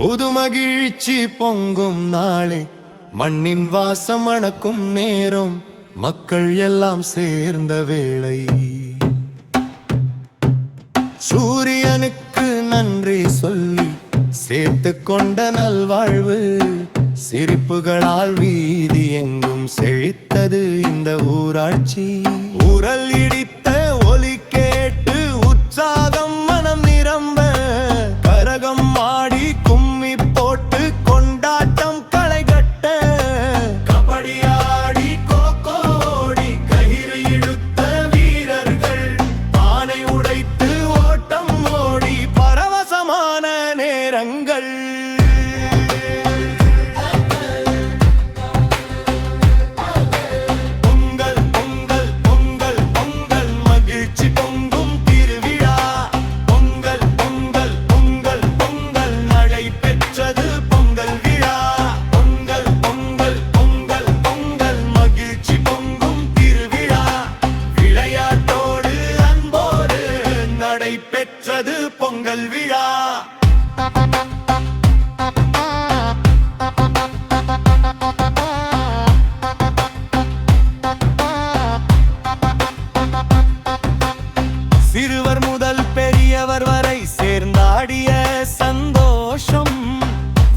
புது மகிழ்ச்சி பொங்கும் நாளே, மண்ணின் வாசம் மணக்கும் நேரம், மக்கள் எல்லாம் சேர்ந்த வேளை. சூரியனுக்கு நன்றி சொல்லி சேர்த்து கொண்ட நல்வாழ்வு, சிரிப்புகளால் வீதி எங்கும் செழித்தது இந்த ஊராட்சி. ஊரல் இடித்த ஒலி கேட்டு உற்சாகம் மனம் நிரம்ப, கரகம் ஆடி கும்மி போட்டு கொண்டாட்டம் களை கட்ட, கபடி ஆடி கோக்கோடி கயிறு இழுத்த வீரர்கள், பானை உடைத்து ஓட்டம் ஓடி பரவசமான நேரங்கள். பெற்றது பொங்கல் விழா. சிறுவர் முதல் பெரியவர் வரை சேர்ந்தாடிய சந்தோஷம்,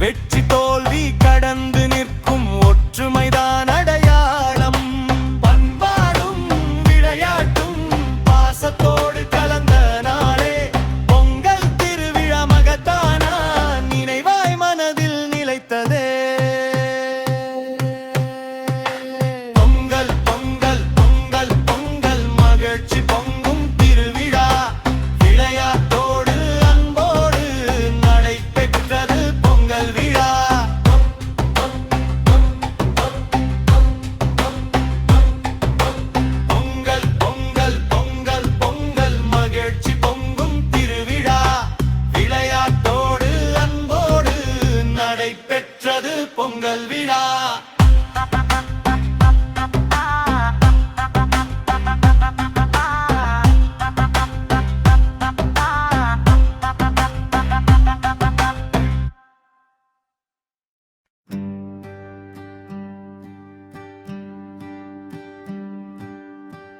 வெற்றி தோல்வி கடந்து நிற்கும் ஒற்றுமைதான் அடையாளம். பண்பாடும் விளையாட்டும் பாசத்தோடு கலந்த நாளே, பொங்கல் திருவிழா மகத்தான நினைவாய் மனதில் நிலைத்ததே. பொங்கல் பொங்கல் பொங்கல் பொங்கல் மகிழ்ச்சி பொங்கும் திருவிழா, விளையாட்டோடு அன்போடு நடைபெற்றது பொங்கல் விழா. பொங்கல் பொங்கல் பொங்கல் பொங்கல் மகிழ்ச்சி பொங்கும் திருவிழா, விளையாட்டோடு அன்போடு நடைபெற்றது பொங்கல் விழா.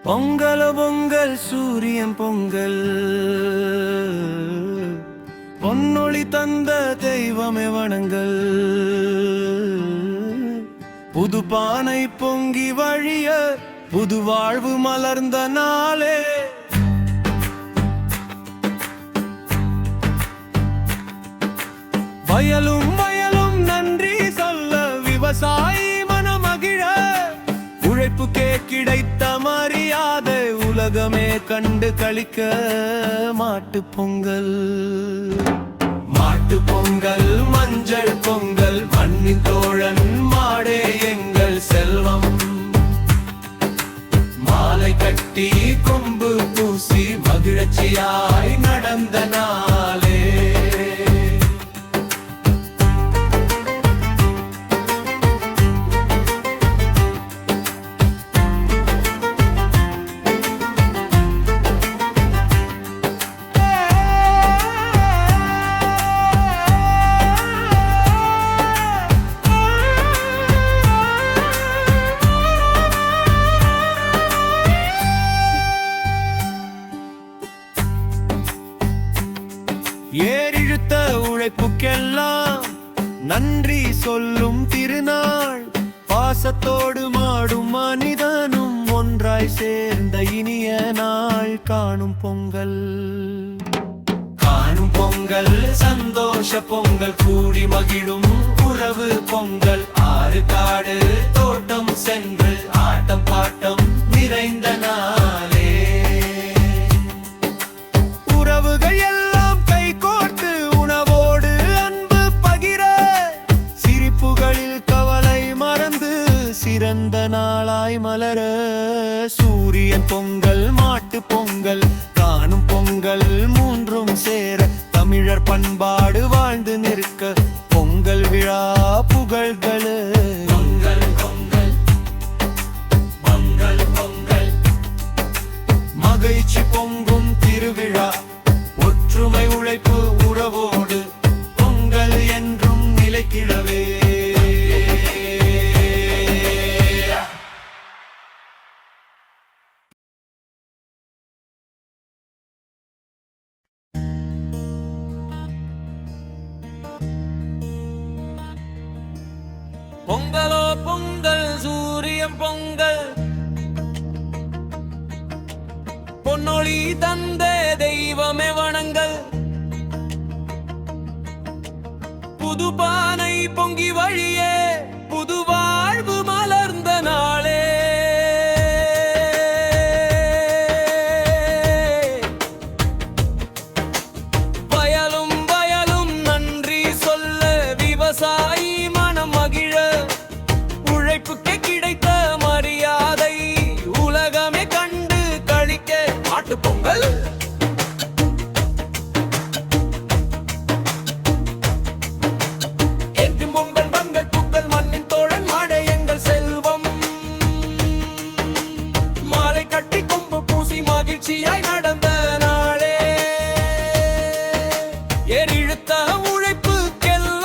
பொங்கல் பொங்கல் சூரியன் பொங்கல், பொன்னொளி தந்த தெய்வமே வணங்கல். புது பானை பொங்கி வழிய புது வாழ்வு மலர்ந்த நாளே. வயலும் வயலும் நன்றி சொல்ல, விவசாயி மனமகிழ, உழைப்புக்கே கிடைத்த மரியாதை உலகமே கண்டு களிக்க. மாட்டு பொங்கல் மாட்டு பொங்கல் மஞ்சள் பொங்கல், மண்ணின் தோழன் மாடே எங்கள் செல்வம். மாலை கட்டி கொம்பு பூசி மகிழ்ச்சியாய் நடந்த நாளே. ஏறிழுத்த உழைப்புக்கெல்லாம் நன்றி சொல்லும் திருநாள், பாசத்தோடு மாடும் மனிதனும் ஒன்றாய் சேர்ந்த இனிய நாள். காணும் பொங்கல் காணும் பொங்கல் சந்தோஷ பொங்கல், கூடி மகிழும் உறவு பொங்கல். ஆறு காடு தோட்டம் சென்று ஆட்டம் பாட்டம் நிறைந்த நாளே. உறவுகள் எல்லாம் கை கோர்த்து உணவோடு அன்பு பகிர, சிரிப்புகளில் கவலை மறந்து சிறந்த நாளாய் மலர. சூரியன் பொங்கல் மாட்டு பொங்கல் காணும் பொங்கல் மூன்றும் சேர, தமிழர் பண்பாடு வாழ்ந்து நிற்க பொங்கல் விழா புகழ்களு. பொங்கல் பொங்கல் பொங்கல் பொங்கல் மகிழ்ச்சி பொங்கும் திருவிழா, ஒற்றுமை உழைப்பு உறவோடு பொங்கல் என்ற பொங்கலோ பொங்கல் சூரியன் பொங்கல் பொன்னொழி தந்த தெய்வமே வணங்கல் புது பானை பொங்கி வழியே புது வாழ்வு மலர்ந்த நாளே வயலும் வயலும் நன்றி சொல்ல விவசாயி மனம் மகிழ உழைப்புக்கே கிடைத்த மரியாதை உலகமே கண்டு கழிக்க மாட்டுப் பொங்கல் மகிழ்ச்சியாய் நடந்த நாளே எரிழுத்த உழைப்புக்கெல்லாம்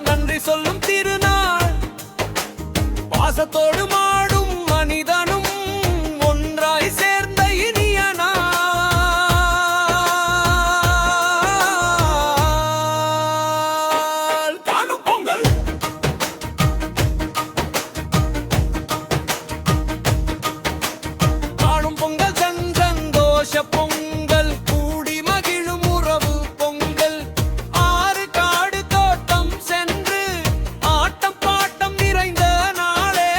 நன்றி சொல்லும் திருநாள் பாசத்தோடு மாடும் மனிதனும் ஒன்றாய் சேர்ந்த இனிய நாள் காணும் பொங்கல் பொங்கல் கூடி மகிழும் உறவு பொங்கல் ஆறு காடு தோட்டம் சென்று ஆட்டம் பாட்டம் நிறைந்த நாளே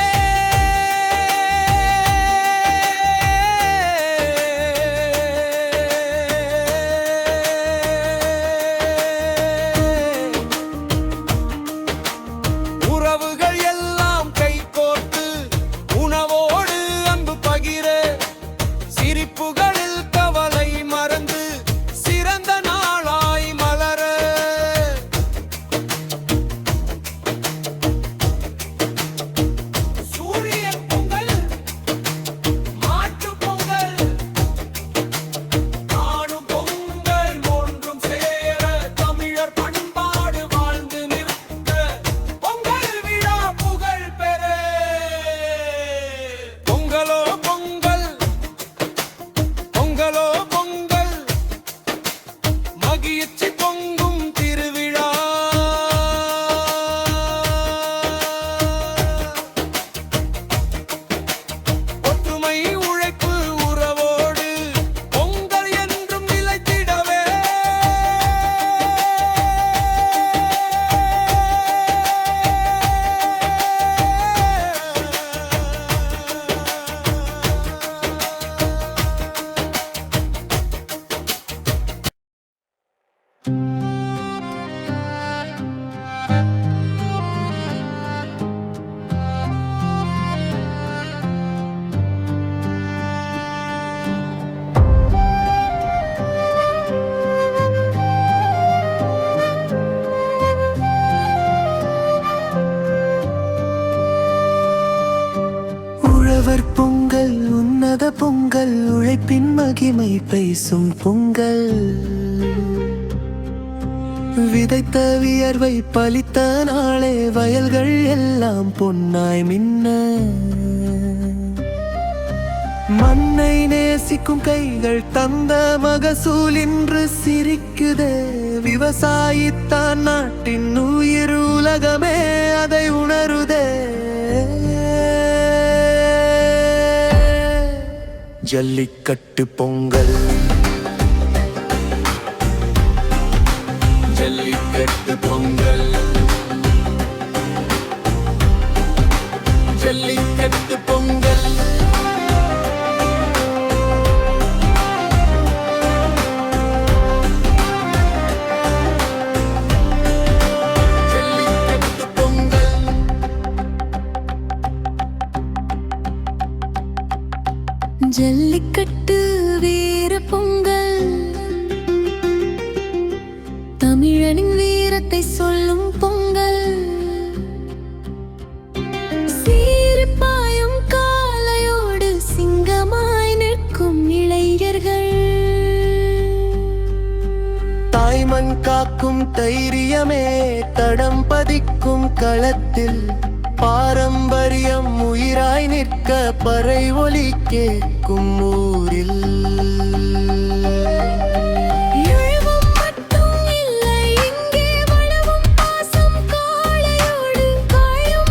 உறவுகள் எல்லாம் கைகோர்த்து உணவோடு அன்பு பகிர சிரிப்புகளில் கவலை மறந்து சிறந்த நாளாய் மலர சூரிய பொங்கல் மாட்டுப் பொங்கல் காணும் பொங்கல் ஒன்றும் சேர தமிழர் பண்பாடு வாழ்ந்து நிற்க பொங்கல் விழா புகழ் பெற பொங்கலோ பொங்கல் பொங்கலோ பொங்கல் மகிழ்ச்சி பொங்கும் திருவிழா ஒற்றுமை உழைப்பு உறவோடு பொங்கல் என்றும் நிலைத்திடவே உழவர் பொங்கல் உன்னத பொங்கல் உழைப்பின் மகிமை பேசும் பொங்கல் விதைத்த வியர்வை பலித்த நாளே வயல்கள் எல்லாம் பொன்னாய் மின்ன மண்ணை நேசிக்கும் கைகள் தந்த மகசூல் இன்று சிரிக்குதே விவசாயித்தான் நாட்டின் உயிர் உலகமே அதை உணருதே ஜல்லிக்கட்டு பொங்கல் ஜல்லிக்கட்டு பொங்கல் ஜல்லிக்கட்டு பொங்கல் ஜல்லிக்கட்டு பொங்கல் ஜல்லிக்கட்டு வீர பொங்கல் தமிழனின் வீரத்தை சொல்லும் பொங்கல் சீரிப்பாயும் காலையோடு சிங்கமாய் நிற்கும் இளைஞர்கள் தாய்மண் காக்கும் தைரியமே தடம் பதிக்கும் களத்தில் பாரம்பரியம் உயிராய் நிற்க பறை ஒலி கேட்கும் ஊரில் எழுவும் மட்டும் இல்லை இங்கே வளவும் பாசம் காளையோடு காயும்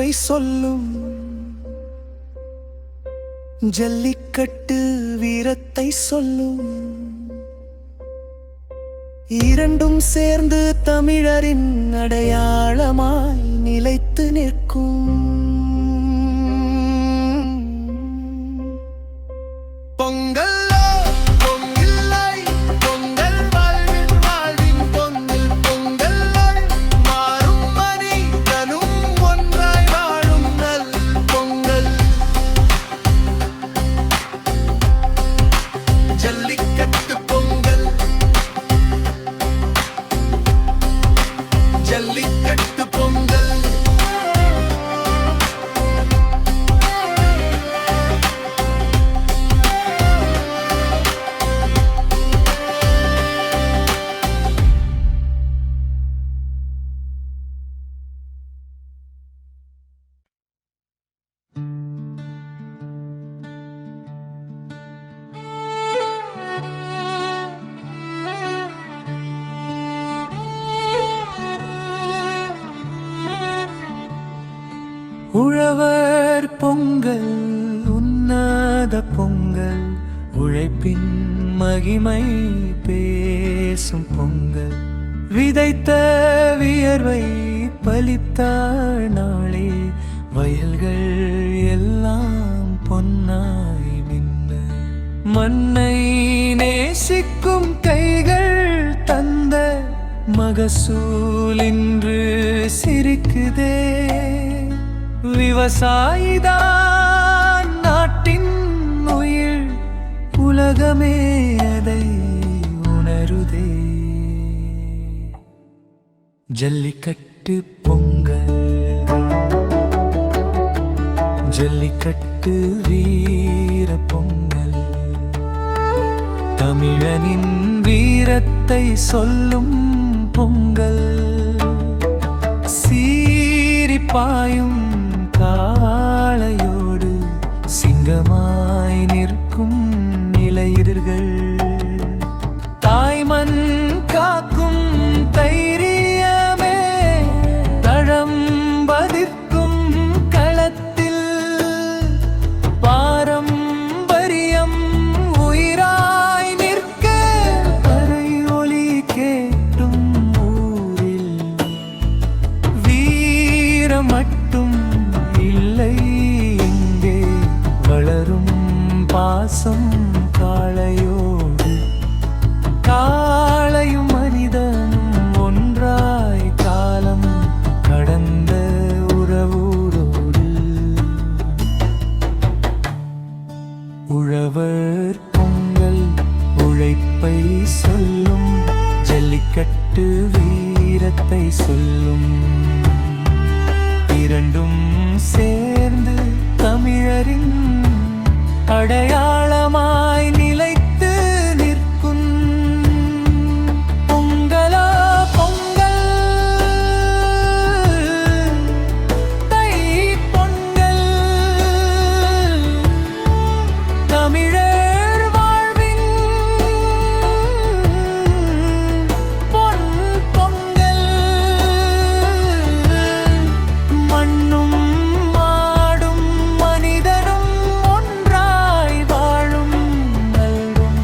வீரத்தை சொல்லும். ஜல்லிக்கட்டு வீரத்தை சொல்லும். இரண்டும் சேர்ந்து தமிழரின் அடையாளமாய் நிலைத்து நிற்கும். பொங்கலோ பொங்கில்லை, பொங்கல் வாழ்வின் வாழ்வின் பொங்கல். பொங்கல் மாறும் மனிதனும் ஒன்றாய் வாழும் நல் பொங்கல். ஜல்லிக்கட்டு பொங்கல், ஜல்லிக்கட்டு பொங்கல். உழவர் பொங்கல், உன்னத பொங்கல், உழைப்பின் மகிமை பேசும் பொங்கல். விதைத்த வியர்வை பலித்த நாளே, வயல்கள் எல்லாம் பொன்னாய் நின்ன. மண்ணை நேசிக்கும் கைகள் தந்த மகசூல் இன்று சிரிக்குதே. விவசாயிதான் நாட்டின் உயிர், உலகமே அதை உணருதே. ஜல்லிக்கட்டு பொங்கல், ஜல்லிக்கட்டு வீர பொங்கல். தமிழனின் வீரத்தை சொல்லும் பொங்கல். சீரிப்பாயும் காளையோடு சிங்கமாய் நிற்கும் இளையர்கள். தாய்மண் காக்கும் தைரியமே தழம் பதிர்க்கும் களத்தில். பாரம்பரியம் உயிராய் நிற்க பறை ஒலி கேட்டும் ஊரில். வீரம் மட்டும் இல்லை இங்கே, வளரும் பாசம் காளையோடு. காளையும் மனிதனும் ஒன்றாய் காலம் கடந்த உறவோடு. உழவர் பொங்கல் உழைப்பை சொல்லும். ஜல்லிக்கட்டு வீரத்தை சொல்லும். இரண்டும் சேர்ந்து தமிழரின் அடையாளமாய் நிலைத்து நிற்கும். பொங்கலோ பொங்கல், தை பொங்கல். தமிழர் வாழ்வின் பொன் பொங்கல். மண்ணும் மாடும் மனிதனும் ஒன்றாய் வாழும் நல்கும்.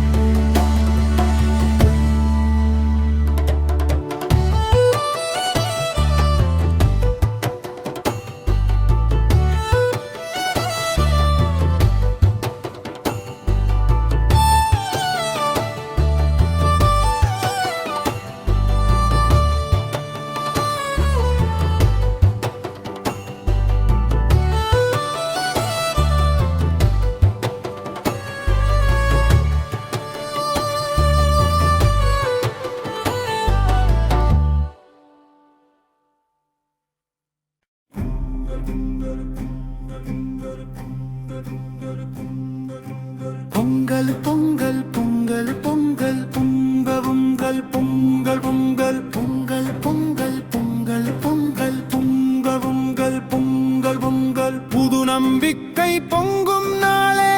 பொங்கல் பொங்கல் பொங்கல் பொங்கல் பொங்கல் பொங்கல் பொங்கல் பொங்கல் பொங்கல் பொங்கல் பொங்கல் பொங்கல் பொங்கல் பொங்கல் பொங்கல். புது நம்பிக்கை பொங்கும் நாளே.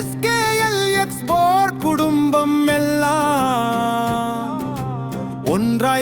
SKL Export குடும்பம் எல்லாம் ஒன்றாய்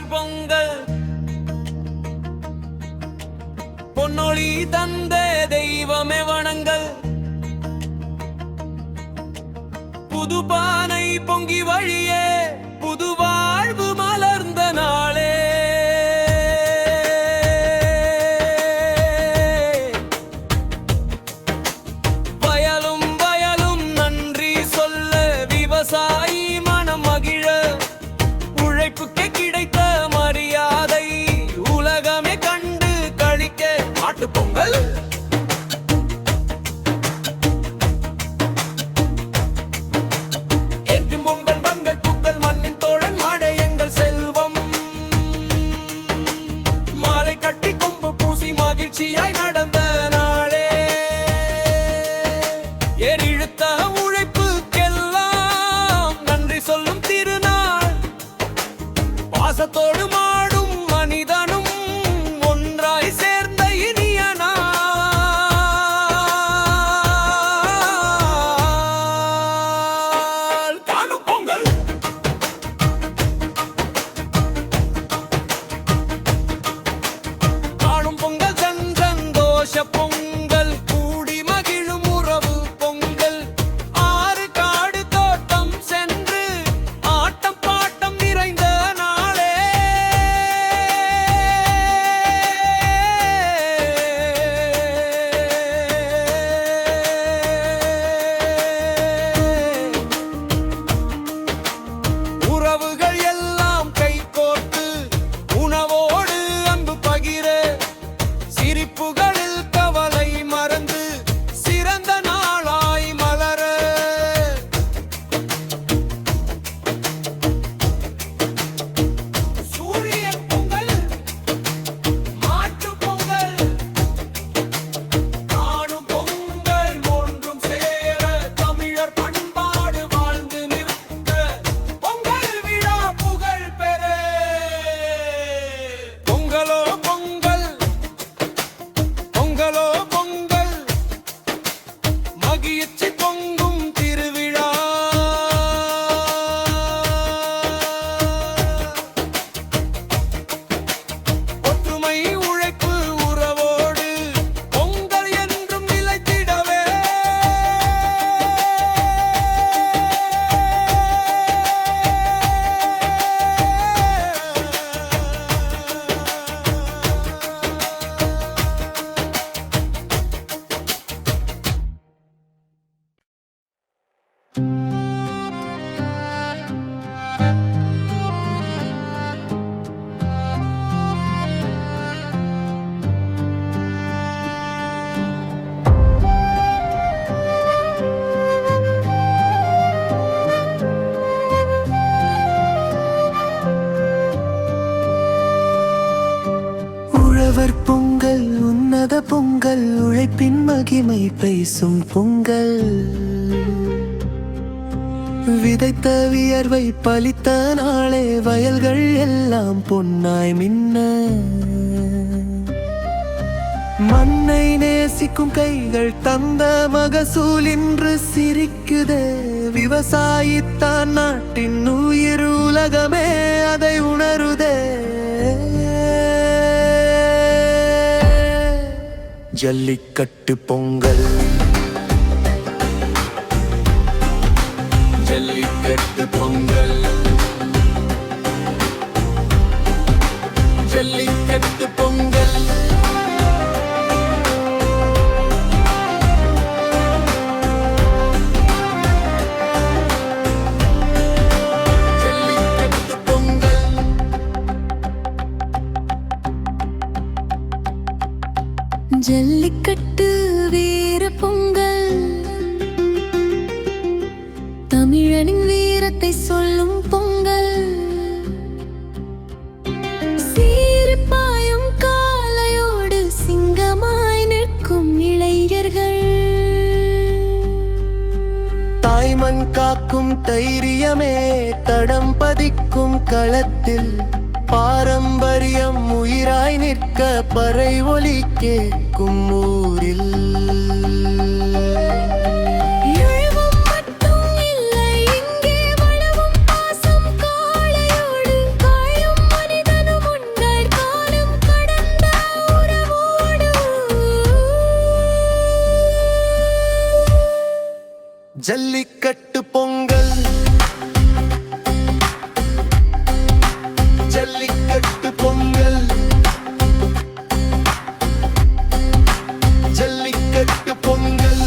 பாயம் பொங்கல் பொன்னொழி தந்த தெய்வமே வணங்கல் புது பானை பொங்கி வழியே புது வாழ்வு மலர்ந்த நாளே வயலும் வயலும் நன்றி சொல்ல விவசாயி மனம் மகிழ உழைப்புக்கே கிடைத்த மரியாதை உலகமே கண்டு கழிக்க மாட்டுப் பொங்கல் மகிழ்ச்சியாய் நடந்த நாளே ஏறிழுத்த உழைப்புக்கெல்லாம் நன்றி சொல்லும் திருநாள் பாசத்தோடு மாடும் மனிதனும் ஒன்றாய் சேர்ந்த இனிய நாள் காணும் பொங்கல் காணும் பொங்கல் பொங்கல் கூடி மகிழும் உறவு பொங்கல் ஆறு காடு தோட்டம் சென்று ஆட்டம் பாட்டம் நிறைந்த நாளே உறவுகள் எல்லாம் கை கோர்த்து உணவோடு அன்பு பகிர சிரிப்புகளில் கவலை மறந்து சிறந்த நாளாய் மலர சூரிய பொங்கல் மாட்டு பொங்கல் காணும் பொங்கல் ஒன்றும் சேர தமிழர் பண்பாடு வாழ்ந்து நிற்க பொங்கல் விழா புகழ் பெற பொங்கலோ பொங்கல் பொங்கலோ பொங்கல் மகிழ்ச்சி பொங்கும் திருவிழா ஒற்றுமை உழைப்பு உறவோடு பொங்கல் என்றும் நிலைத்திடவே உழவர் பொங்கல் உன்னத பொங்கல் உழைப்பின் மகிமை பேசும் பொங்கல் விதைத்த வியர்வை பலித்த நாளே வயல்கள் எல்லாம் பொன்னாய் மின்ன மண்ணை நேசிக்கும் கைகள் தந்த மகசூல் இன்று சிரிக்குதே விவசாயித்தான் நாட்டின் உயிர் உலகமே அதை உணருதே ஜல்லிக்கட்டு பொங்கல் ஜல்லிக்கட்டு பொங்கல் ஜல்லிக்கட்டு பொங்கல் ஜல்லிக்கட்டு பொங்கல் ஜல்லிக்கட்டு வீர பொங்கல் தமிழனின் வீரத்தை சொல்லும் பொங்கல் சீரிப்பாயும் காளையோடு சிங்கமாய் நிற்கும் இளைஞர்கள் தாய்மண் காக்கும் தைரியமே தடம் பதிக்கும் களத்தில் பாரம்பரியம் உயிராய் நிற்க பறை ஒலி கேட்கும் ஊரில் எழுவும் மட்டும் இல்லை இங்கே வளவும் பாசம் காளையோடு காயும் மனித ஜல்லிக்கட்டு பொங்கல் ஜல்லிக்கட்டு பொங்கல் ஜல்லிக்கட்டு பொங்கல்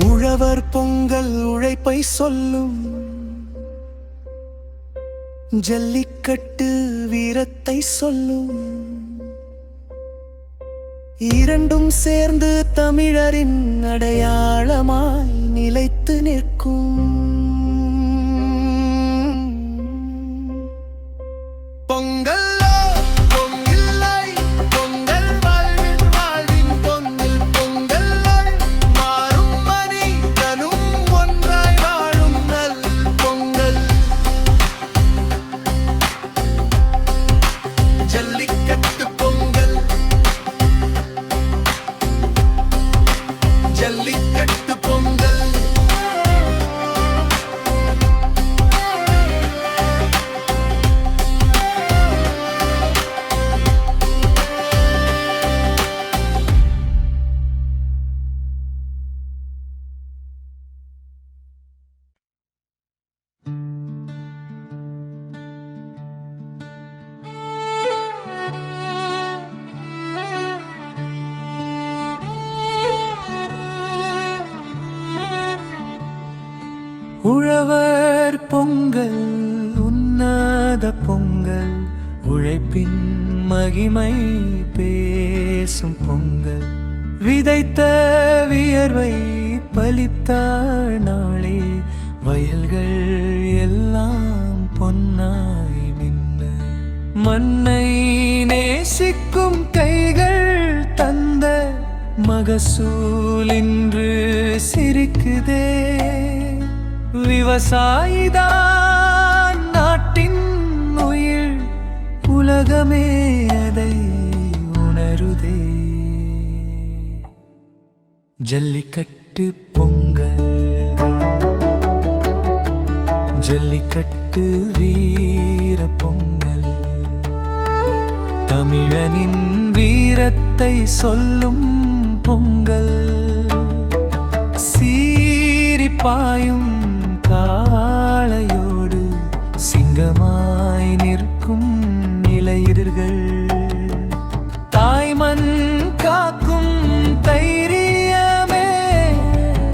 உழவர் பொங்கல் உழைப்பை சொல்லும் ஜல்லிக்கட்டு வீரத்தை சொல்லும் இரண்டும் சேர்ந்து தமிழரின் அடையாளமாய் நிலைத்து நிற்கும் பொங்கல் ஜல்லிக்கட்டு பொங்கல் ஜல்லிக்கட்டு பொங்கல் உழவர் பொங்கல் உன்னத பொங்கல் உழைப்பின் மகிமை பேசும் பொங்கல் விதைத்த வியர்வை பலித்த நாளே வயல்கள் எல்லாம் பொன்னாய் மின்ன மண்ணை நேசிக்கும் கைகள் தந்த மகசூல் இன்று சிரிக்குதே விவசாயிதான் நாட்டின் உயிர் உலகமே அதை உணருதே ஜல்லிக்கட்டு பொங்கல் ஜல்லிக்கட்டு வீர பொங்கல் தமிழனின் வீரத்தை சொல்லும் பொங்கல் சீரிப்பாயும் காளையோடு சிங்கமாய் நிற்கும் இளைஞர்கள் தாய்மண் காக்கும் தைரியமே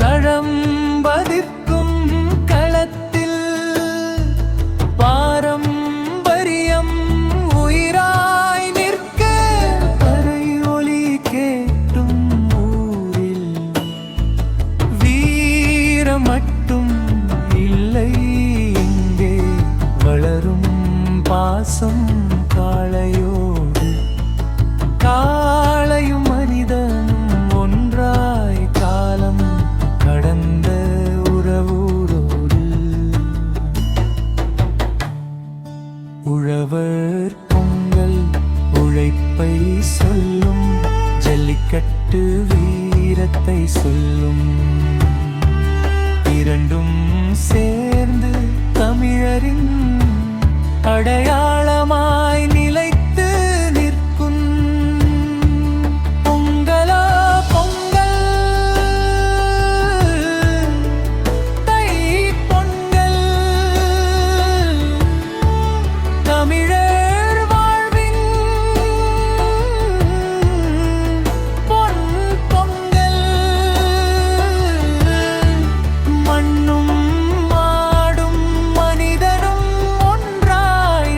தழம்பதிர்க்கும் களத்தில் பாரம்பரியம் உயிராய் நிற்க பறை ஒலி கேட்டும் ஊரில் வீரம் மட்டும் இல்லை இங்கே வளரும் பாசம் காளையோடு காளையும் மனிதனும் ஒன்றாய் காலம் கடந்த உறவோடு உழவர் பொங்கல் உழைப்பை சொல்லும் ஜல்லிக்கட்டு வீரத்தை சொல்லும் இரண்டும் சேர்ந்து தமிழரின் அடையாளமாய் நிலைத்து நிற்கும் பொங்கலோ பொங்கல் தை பொங்கல் தமிழர் வாழ்வின் பொன் பொங்கல் மண்ணும் மாடும் மனிதனும் ஒன்றாய்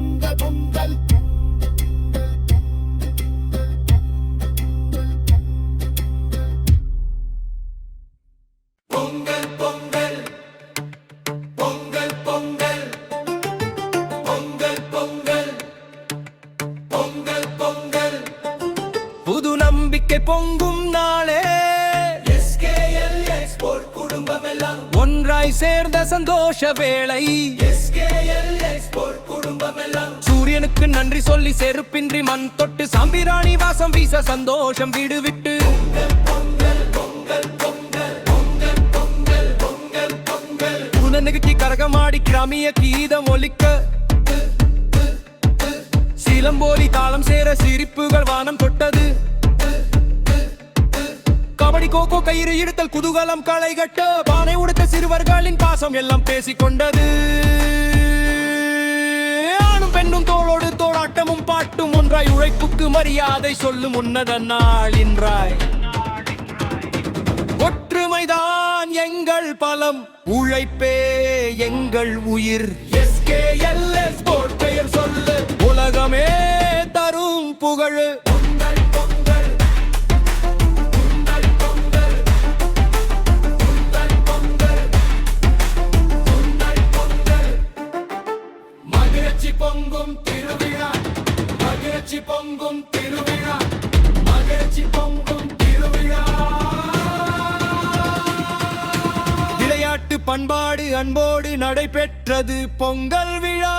பொங்கும் நாளே SKL Export குடும்பமெல்லாம் ஒன்றாய் சேர்ந்த சந்தோஷ வேளை SKL Export குடும்பமெல்லாம் சூரியனுக்கு நன்றி சொல்லி செருப்பின்றி மண் தொட்டு சாம்பிராணி வாசம் வீச சந்தோஷம் வீடு விட்டு புனனுக்கு கரகமாடி கிராமிய கீதம் ஒலிக்க சீலம்போலி தாளம் சேர சிரிப்புகள் வானம் தொட்டது கபடி கோகோ கயிறு இழுத்தல் குதூகலம் களை கட்ட பானை உடுத்த சிறுவர்களின் பாசம் எல்லாம் பேசிக்கொண்டது ஆணும் பெண்ணும் தோளோடு தோளாட்டமும் பாட்டும் ஒன்றாய் உழைப்புக்கு மரியாதை சொல்லும் உன்னத நாள் இன்றாய் ஒற்றுமைதான் எங்கள் பலம் உழைப்பே எங்கள் உயிர் SKL Export பெயர் சொல்லு உலகமே தரும் புகழ் மகிழ்ச்சி பொங்கும் திருவிழா மகிழ்ச்சி பொங்கும் திருவிழா மகிழ்ச்சி பொங்கும் திருவிழா விளையாட்டு பண்பாடு அன்போடு நடைபெற்றது பொங்கல் விழா